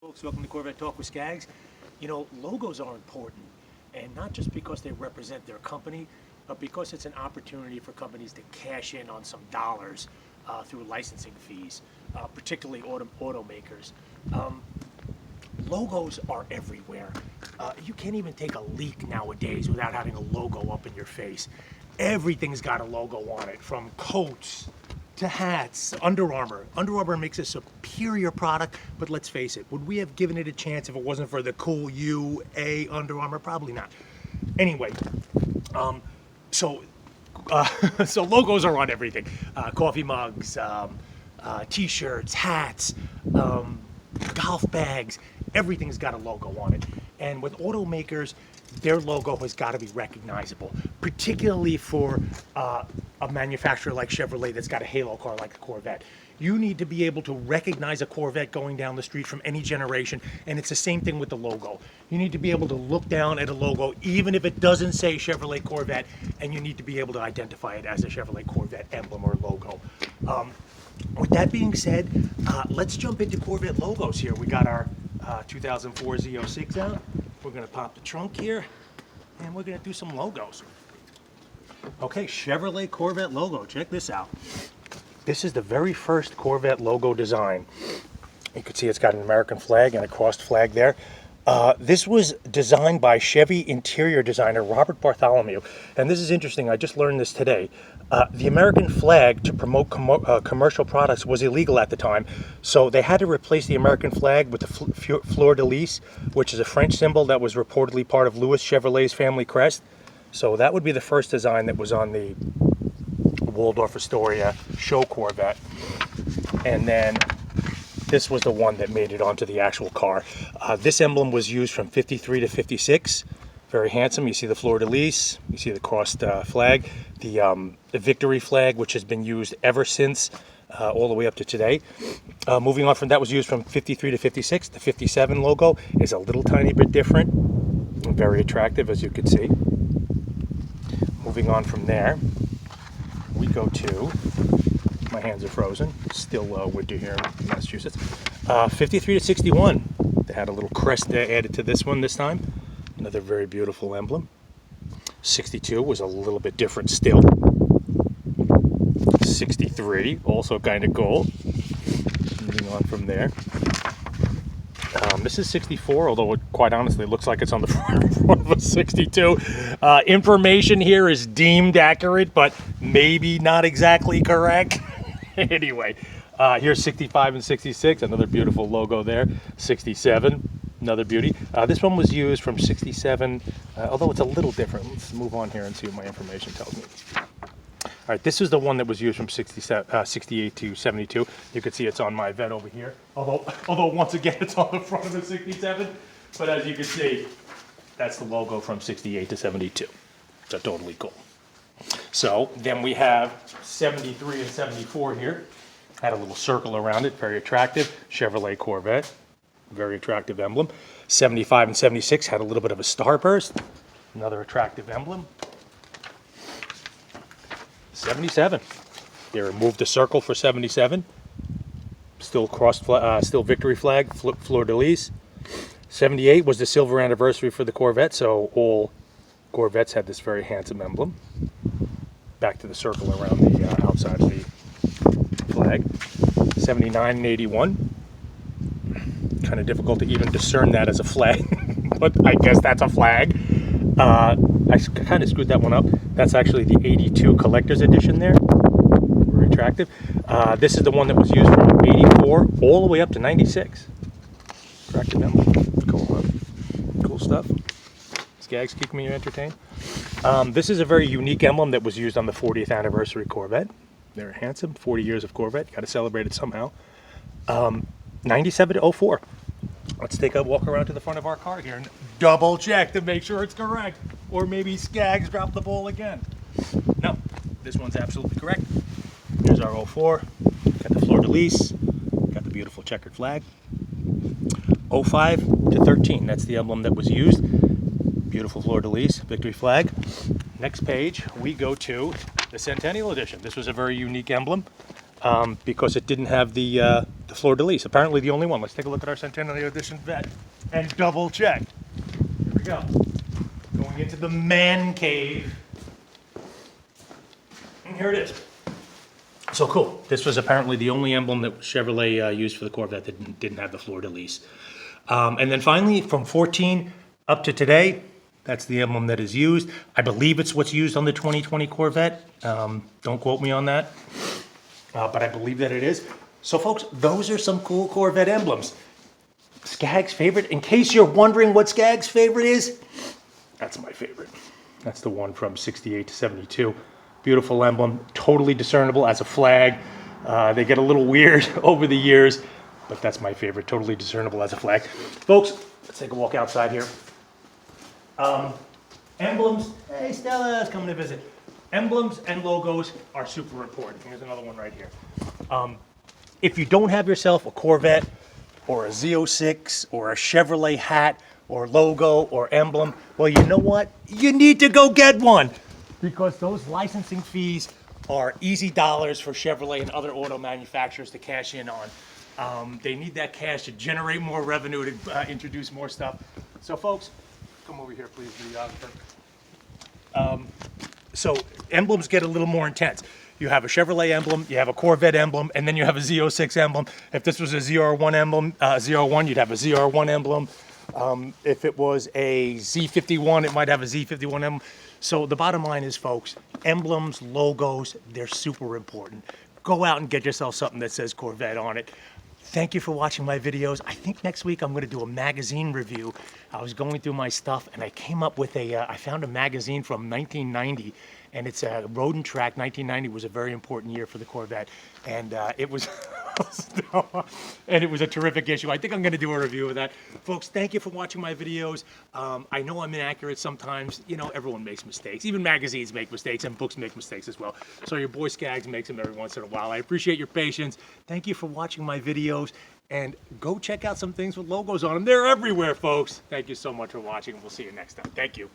Folks, welcome to Corvette Talk with Scags. You know, logos are important, and not just because they represent their company, but because it's an opportunity for companies to cash in on some dollars through licensing fees, particularly automakers. Logos are everywhere. You can't even take a leak nowadays without having a logo up in your face. Everything's got a logo on it, from coats to hats. Under Armour. Under Armour makes a superior product, but let's face it, would we have given it a chance if it wasn't for the cool UA Under Armour? Probably not. Anyway, so logos are on everything. Coffee mugs, t-shirts, hats, golf bags, everything's got a logo on it. And with automakers, their logo has got to be recognizable, particularly for a manufacturer like Chevrolet that's got a halo car like the Corvette. You need to be able to recognize a Corvette going down the street from any generation, and it's the same thing with the logo. You need to be able to look down at a logo, even if it doesn't say Chevrolet Corvette, and you need to be able to identify it as a Chevrolet Corvette emblem or logo. With that being said, let's jump into Corvette logos here. We got our 2004 Z06 out. We're going to pop the trunk here, and we're going to do some logos. Okay, Chevrolet Corvette logo. Check this out. This is the very first Corvette logo design. You can see it's got an American flag and a crossed flag there. This was designed by Chevy interior designer Robert Bartholomew. And this is interesting, I just learned this today. The American flag to promote commercial products was illegal at the time, so they had to replace the American flag with the fleur-de-lis, which is a French symbol that was reportedly part of Louis Chevrolet's family crest. So that would be the first design that was on the Waldorf Astoria show Corvette. And then this was the one that made it onto the actual car. This emblem was used from 53 to 56. Very handsome. You see the fleur-de-lis, you see the crossed flag, the victory flag, which has been used ever since, all the way up to today. Moving on from that, was used from 53 to 56. The 57 logo is a little tiny bit different, and very attractive, as you can see. Moving on from there, we go to, my hands are frozen, still winter here in Massachusetts, 53 to 61. They had a little crest there added to this one this time. Another very beautiful emblem. 62 was a little bit different still. 63, also kind of cool. Moving on from there. This is 64, although it quite honestly looks like it's on the front of a 62. Information here is deemed accurate, but maybe not exactly correct. Anyway, here's 65 and 66, another beautiful logo there. 67. Another beauty. This one was used from 67, although it's a little different. Let's move on here and see what my information tells me. All right, this is the one that was used from 68 to 72. You can see it's on my Vette over here. Although once again, it's on the front of the 67. But as you can see, that's the logo from 68 to 72. So totally cool. So then we have 73 and 74 here. Had a little circle around it, very attractive. Chevrolet Corvette. Very attractive emblem. 75 and 76 had a little bit of a starburst. Another attractive emblem. 77. They removed the circle for 77. Still crossed, still victory flag, fleur-de-lis. 78 was the silver anniversary for the Corvette, so all Corvettes had this very handsome emblem. Back to the circle around the outside of the flag. 79 and 81. Kind of difficult to even discern that as a flag, but I guess that's a flag. I kind of screwed that one up. That's actually the 82 collector's edition there. Very attractive. This is the one that was used from 84 all the way up to 96. Attractive emblem. Cool stuff. Scags keep me entertained. This is a very unique emblem that was used on the 40th anniversary Corvette. Very handsome. 40 years of Corvette. Got to celebrate it somehow. 97 to 04. Let's take a walk around to the front of our car here and double check to make sure it's correct. Or maybe Scags dropped the ball again. No, this one's absolutely correct. Here's our 04. Got the fleur-de-lis. Got the beautiful checkered flag. 05 to 13. That's the emblem that was used. Beautiful fleur-de-lis, victory flag. Next page, we go to the Centennial Edition. This was a very unique emblem because it didn't have the the fleur-de-lis. Apparently the only one. Let's take a look at our Centennial Edition Vet and double check. Here we go. Going into the man cave. And here it is. So cool. This was apparently the only emblem that Chevrolet used for the Corvette that didn't have the fleur-de-lis. And then finally, from 14 up to today, that's the emblem that is used. I believe it's what's used on the 2020 Corvette. Don't quote me on that, but I believe that it is. So folks, those are some cool Corvette emblems. Scags' favorite, in case you're wondering what Scags' favorite is, that's my favorite. That's the one from 68 to 72. Beautiful emblem, totally discernible as a flag. They get a little weird over the years, but that's my favorite, totally discernible as a flag. Folks, let's take a walk outside here. Emblems, hey Stella's coming to visit. Emblems and logos are super important. Here's another one right here. If you don't have yourself a Corvette or a Z06 or a Chevrolet hat or logo or emblem, well, you know what? You need to go get one, because those licensing fees are easy dollars for Chevrolet and other auto manufacturers to cash in on. They need that cash to generate more revenue, to introduce more stuff. So folks, come over here, please, videographer. So emblems get a little more intense. You have a Chevrolet emblem, you have a Corvette emblem, and then you have a Z06 emblem. If this was a ZR1 emblem, ZR1, you'd have a ZR1 emblem. If it was a Z51, it might have a Z51 emblem. So the bottom line is, folks, emblems, logos, they're super important. Go out and get yourself something that says Corvette on it. Thank you for watching my videos. I think next week I'm going to do a magazine review. I was going through my stuff and I came up with I found a magazine from 1990, and it's a Road and Track. 1990 was a very important year for the Corvette, and it was and it was a terrific issue. I think I'm going to do a review of that. Folks, thank you for watching my videos. I know I'm inaccurate sometimes. You know, everyone makes mistakes. Even magazines make mistakes, and books make mistakes as well. So your boy Scags makes them every once in a while. I appreciate your patience. Thank you for watching my videos, and go check out some things with logos on them. They're everywhere, folks. Thank you so much for watching, and we'll see you next time. Thank you.